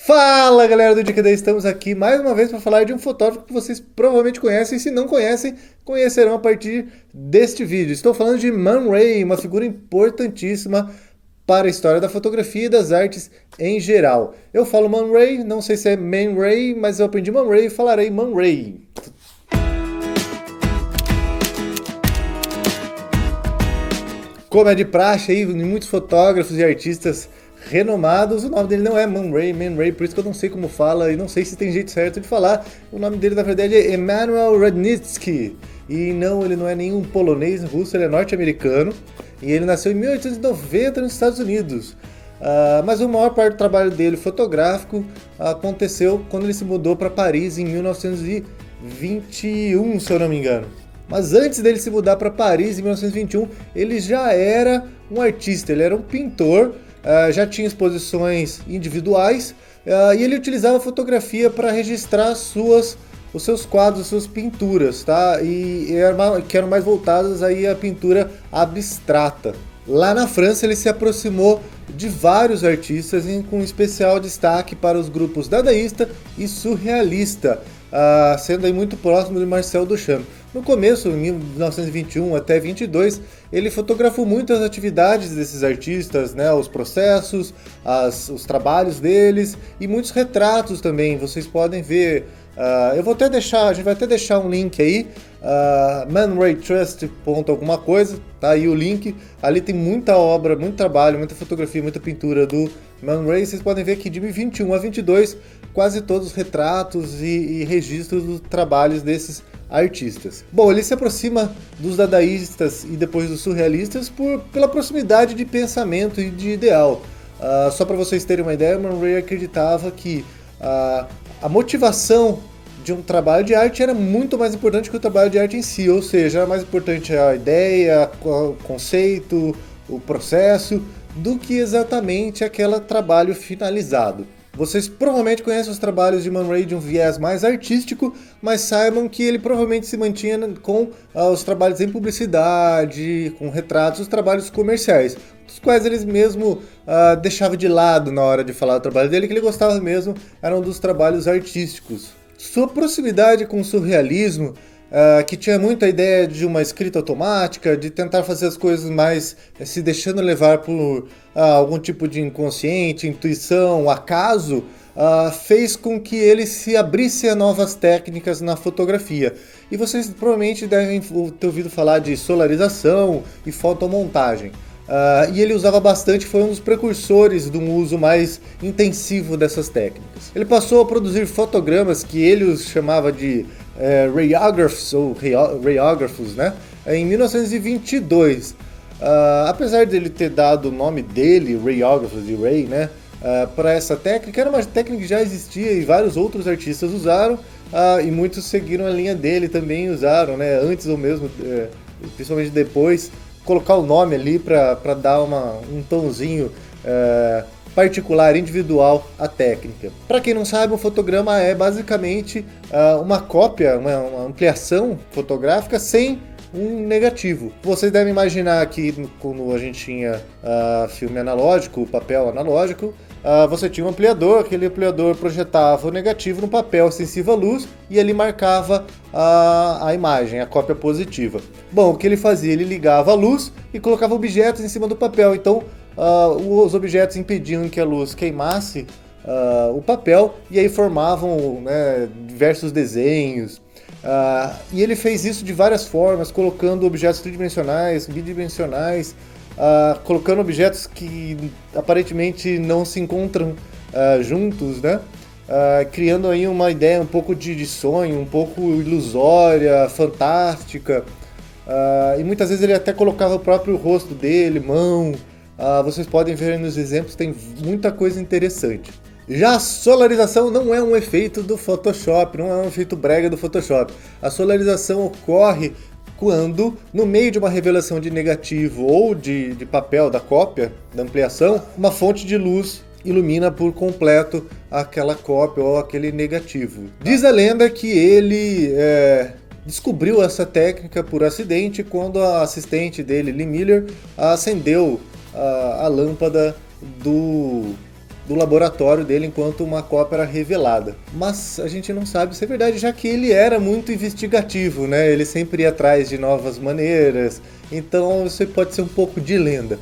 Fala galera do Dica 10, estamos aqui mais uma vez para falar de um fotógrafo que vocês provavelmente conhecem, e se não conhecem, conhecerão a partir deste vídeo. Estou falando de Man Ray, uma figura importantíssima para a história da fotografia e das artes em geral. Eu falo Man Ray, não sei se é Man Ray, mas eu aprendi Man Ray e falarei Man Ray. Como é de praxe aí, muitos fotógrafos e artistas renomados, o nome dele não é Man Ray, por isso que eu não sei como fala e não sei se tem jeito certo de falar. O nome dele na verdade é Emanuel Rudnicki. E não, ele não é nenhum polonês russo, ele é norte-americano. E ele nasceu em 1890 nos Estados Unidos. Mas a maior parte do trabalho dele fotográfico aconteceu quando ele se mudou para Paris em 1921, se eu não me engano. Mas antes dele se mudar para Paris em 1921, ele já era um artista, ele era um pintor, já tinha exposições individuais e ele utilizava a fotografia para registrar os seus quadros, suas pinturas, tá? Que eram mais voltadas aí à pintura abstrata. Lá na França ele se aproximou de vários artistas, com especial destaque para os grupos dadaísta e surrealista, sendo aí muito próximo de Marcel Duchamp. No começo, em 1921 até 22, ele fotografou muitas atividades desses artistas, né, os processos, os trabalhos deles e muitos retratos também. Vocês podem ver. Eu vou até deixar, a gente vai até deixar um link aí, manraytrust. alguma coisa, tá aí o link. Ali tem muita obra, muito trabalho, muita fotografia, muita pintura do Man Ray. Vocês podem ver que de 21 a 22, quase todos os retratos e registros dos trabalhos desses artistas. Bom, ele se aproxima dos dadaístas e depois dos surrealistas pela proximidade de pensamento e de ideal. Só para vocês terem uma ideia, Man Ray acreditava que a motivação de um trabalho de arte era muito mais importante que o trabalho de arte em si, ou seja, era mais importante a ideia, o conceito, o processo, do que exatamente aquele trabalho finalizado. Vocês provavelmente conhecem os trabalhos de Man Ray de um viés mais artístico, mas saibam que ele provavelmente se mantinha com os trabalhos em publicidade, com retratos, os trabalhos comerciais, os quais ele mesmo deixava de lado na hora de falar do trabalho dele, que ele gostava mesmo eram dos trabalhos artísticos. Sua proximidade com o surrealismo, que tinha muita ideia de uma escrita automática, de tentar fazer as coisas mais se deixando levar por algum tipo de inconsciente, intuição, acaso, fez com que ele se abrisse a novas técnicas na fotografia. E vocês provavelmente devem ter ouvido falar de solarização e fotomontagem. E ele usava bastante, foi um dos precursores de um uso mais intensivo dessas técnicas. Ele passou a produzir fotogramas que ele os chamava de rayographs, ou rayógrafos, né? Em 1922. Apesar de ele ter dado o nome dele, rayógrafos de Ray, né, para essa técnica, era uma técnica que já existia e vários outros artistas usaram, e muitos seguiram a linha dele também usaram, né, antes ou mesmo, principalmente depois, colocar o nome ali para dar um tomzinho particular, individual à técnica. Para quem não sabe, um fotograma é basicamente uma cópia, uma ampliação fotográfica sem um negativo. Vocês devem imaginar que quando a gente tinha filme analógico, papel analógico, você tinha um ampliador, aquele ampliador projetava o negativo no papel sensível à luz e ele marcava a imagem, a cópia positiva. Bom, o que ele fazia? Ele ligava a luz e colocava objetos em cima do papel, então os objetos impediam que a luz queimasse o papel e aí formavam, né, diversos desenhos. E ele fez isso de várias formas, colocando objetos tridimensionais, bidimensionais, colocando objetos que aparentemente não se encontram juntos, né? Criando aí uma ideia um pouco de sonho, um pouco ilusória, fantástica. E muitas vezes ele até colocava o próprio rosto dele, mão. Vocês podem ver aí nos exemplos, tem muita coisa interessante. Já a solarização não é um efeito do Photoshop, não é um efeito brega do Photoshop. A solarização ocorre quando, no meio de uma revelação de negativo ou de papel da cópia, da ampliação, uma fonte de luz ilumina por completo aquela cópia ou aquele negativo. Diz a lenda que ele descobriu essa técnica por acidente quando a assistente dele, Lee Miller, acendeu a lâmpada do laboratório dele enquanto uma cópia era revelada. Mas a gente não sabe se é verdade, já que ele era muito investigativo, né? Ele sempre ia atrás de novas maneiras, então isso pode ser um pouco de lenda.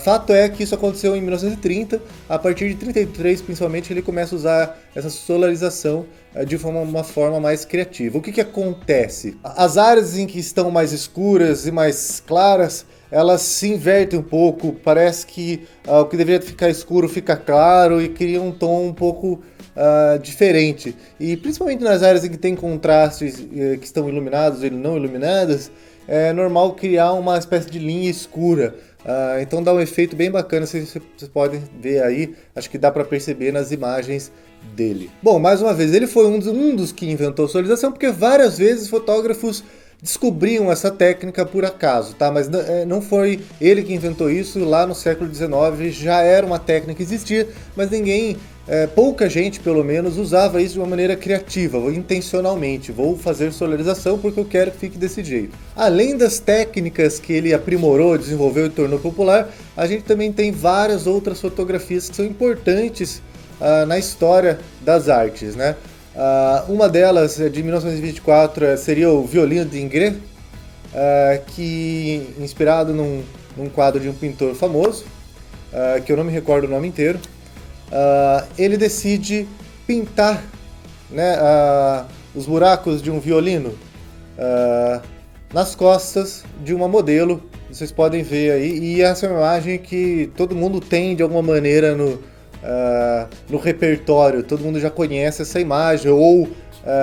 Fato é que isso aconteceu em 1930, a partir de 33 principalmente ele começa a usar essa solarização de uma forma mais criativa. O que acontece? As áreas em que estão mais escuras e mais claras, elas se invertem um pouco, parece que o que deveria ficar escuro fica claro e cria um tom um pouco diferente. E principalmente nas áreas em que tem contrastes que estão iluminados ou não iluminadas, é normal criar uma espécie de linha escura. Então dá um efeito bem bacana, vocês podem ver aí, acho que dá para perceber nas imagens dele. Bom, mais uma vez, ele foi um dos que inventou a solarização, porque várias vezes fotógrafos descobriam essa técnica por acaso, tá? Mas não foi ele que inventou isso. Lá no século XIX já era uma técnica que existia, mas pouca gente pelo menos usava isso de uma maneira criativa, intencionalmente. Vou fazer solarização porque eu quero que fique desse jeito. Além das técnicas que ele aprimorou, desenvolveu e tornou popular, a gente também tem várias outras fotografias que são importantes na história das artes, né? Uma delas, de 1924, seria o Violino de Ingres, que inspirado num quadro de um pintor famoso, que eu não me recordo o nome inteiro. Ele decide pintar, né, os buracos de um violino nas costas de uma modelo. Vocês podem ver aí, e essa é uma imagem que todo mundo tem de alguma maneira no repertório, todo mundo já conhece essa imagem ou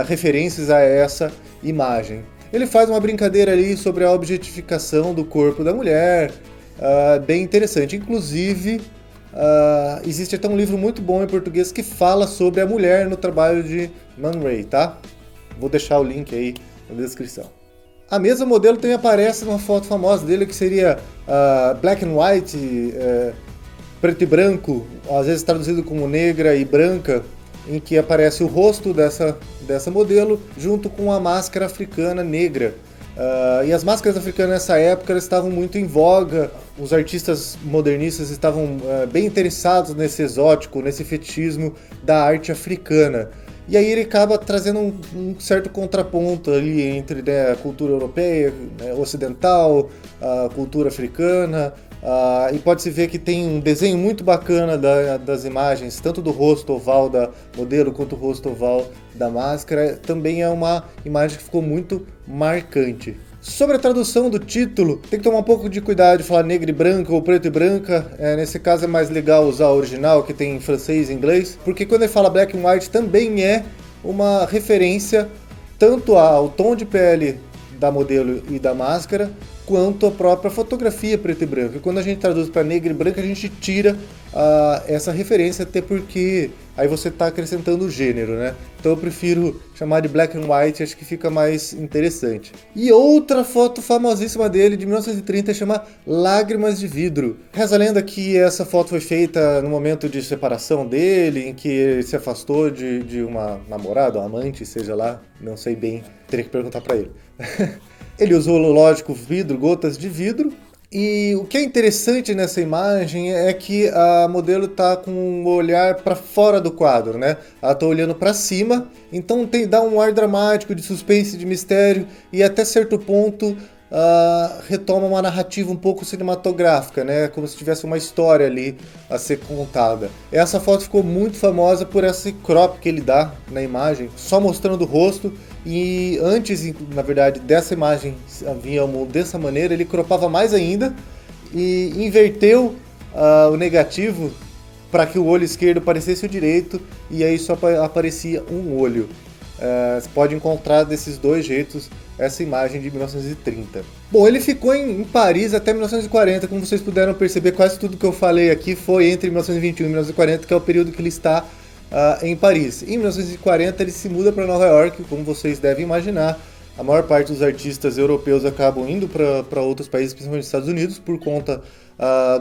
referências a essa imagem. Ele faz uma brincadeira ali sobre a objetificação do corpo da mulher, bem interessante. Inclusive, existe até um livro muito bom em português que fala sobre a mulher no trabalho de Man Ray, tá? Vou deixar o link aí na descrição. A mesma modelo também aparece numa foto famosa dele, que seria Black and White, preto e branco, às vezes traduzido como negra e branca, em que aparece o rosto dessa modelo junto com a máscara africana negra. E as máscaras africanas nessa época elas estavam muito em voga, os artistas modernistas estavam bem interessados nesse exótico, nesse fetichismo da arte africana. E aí ele acaba trazendo um certo contraponto ali entre, né, a cultura europeia, né, ocidental, a cultura africana. E pode-se ver que tem um desenho muito bacana das imagens, tanto do rosto oval da modelo quanto o rosto oval da máscara. Também é uma imagem que ficou muito marcante. Sobre a tradução do título, tem que tomar um pouco de cuidado de falar negra e branca ou preto e branca. Nesse caso é mais legal usar o original, que tem em francês e inglês, porque quando ele fala black and white também é uma referência tanto ao tom de pele da modelo e da máscara, quanto a própria fotografia preto e branco. E quando a gente traduz para negra e branca, a gente tira essa referência, até porque aí você está acrescentando o gênero, né? Então eu prefiro chamar de black and white, acho que fica mais interessante. E outra foto famosíssima dele, de 1930, chama Lágrimas de Vidro. Reza a lenda que essa foto foi feita no momento de separação dele, em que ele se afastou de uma namorada, uma amante, seja lá, não sei bem, teria que perguntar para ele. Ele usou, lógico, vidro, gotas de vidro. E o que é interessante nessa imagem é que a modelo está com o olhar para fora do quadro, né? Ela está olhando para cima, então dá um ar dramático, de suspense, de mistério, e até certo ponto retoma uma narrativa um pouco cinematográfica, né? Como se tivesse uma história ali a ser contada. Essa foto ficou muito famosa por esse crop que ele dá na imagem, só mostrando o rosto. E antes, na verdade, dessa imagem vinha dessa maneira, ele cropava mais ainda e inverteu o negativo para que o olho esquerdo parecesse o direito, e aí só aparecia um olho. Você pode encontrar desses dois jeitos essa imagem de 1930. Bom, ele ficou em Paris até 1940, como vocês puderam perceber, quase tudo que eu falei aqui foi entre 1921 e 1940, que é o período que ele está em Paris. Em 1940 ele se muda para Nova York, como vocês devem imaginar. A maior parte dos artistas europeus acabam indo para outros países, principalmente os Estados Unidos, por conta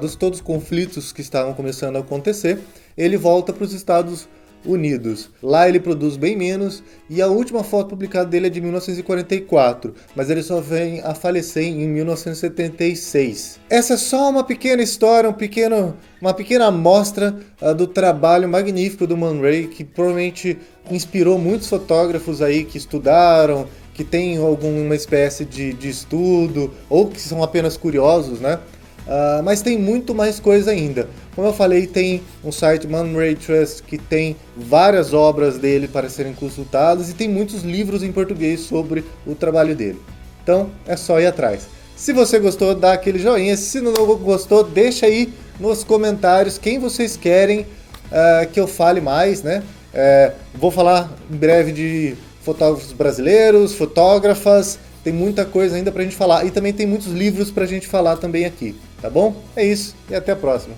dos todos os conflitos que estavam começando a acontecer. Ele volta para os Estados Unidos. Lá ele produz bem menos e a última foto publicada dele é de 1944, mas ele só vem a falecer em 1976. Essa é só uma pequena história, uma pequena amostra do trabalho magnífico do Man Ray, que provavelmente inspirou muitos fotógrafos aí que estudaram, que têm alguma espécie de estudo ou que são apenas curiosos, né? Mas tem muito mais coisa ainda. Como eu falei, tem um site Man Ray Trust que tem várias obras dele para serem consultadas e tem muitos livros em português sobre o trabalho dele. Então é só ir atrás. Se você gostou, dá aquele joinha. Se não gostou, deixa aí nos comentários quem vocês querem que eu fale mais, né? Vou falar em breve de fotógrafos brasileiros, fotógrafas. Tem muita coisa ainda pra gente falar. E também tem muitos livros pra gente falar também aqui, tá bom? É isso e até a próxima.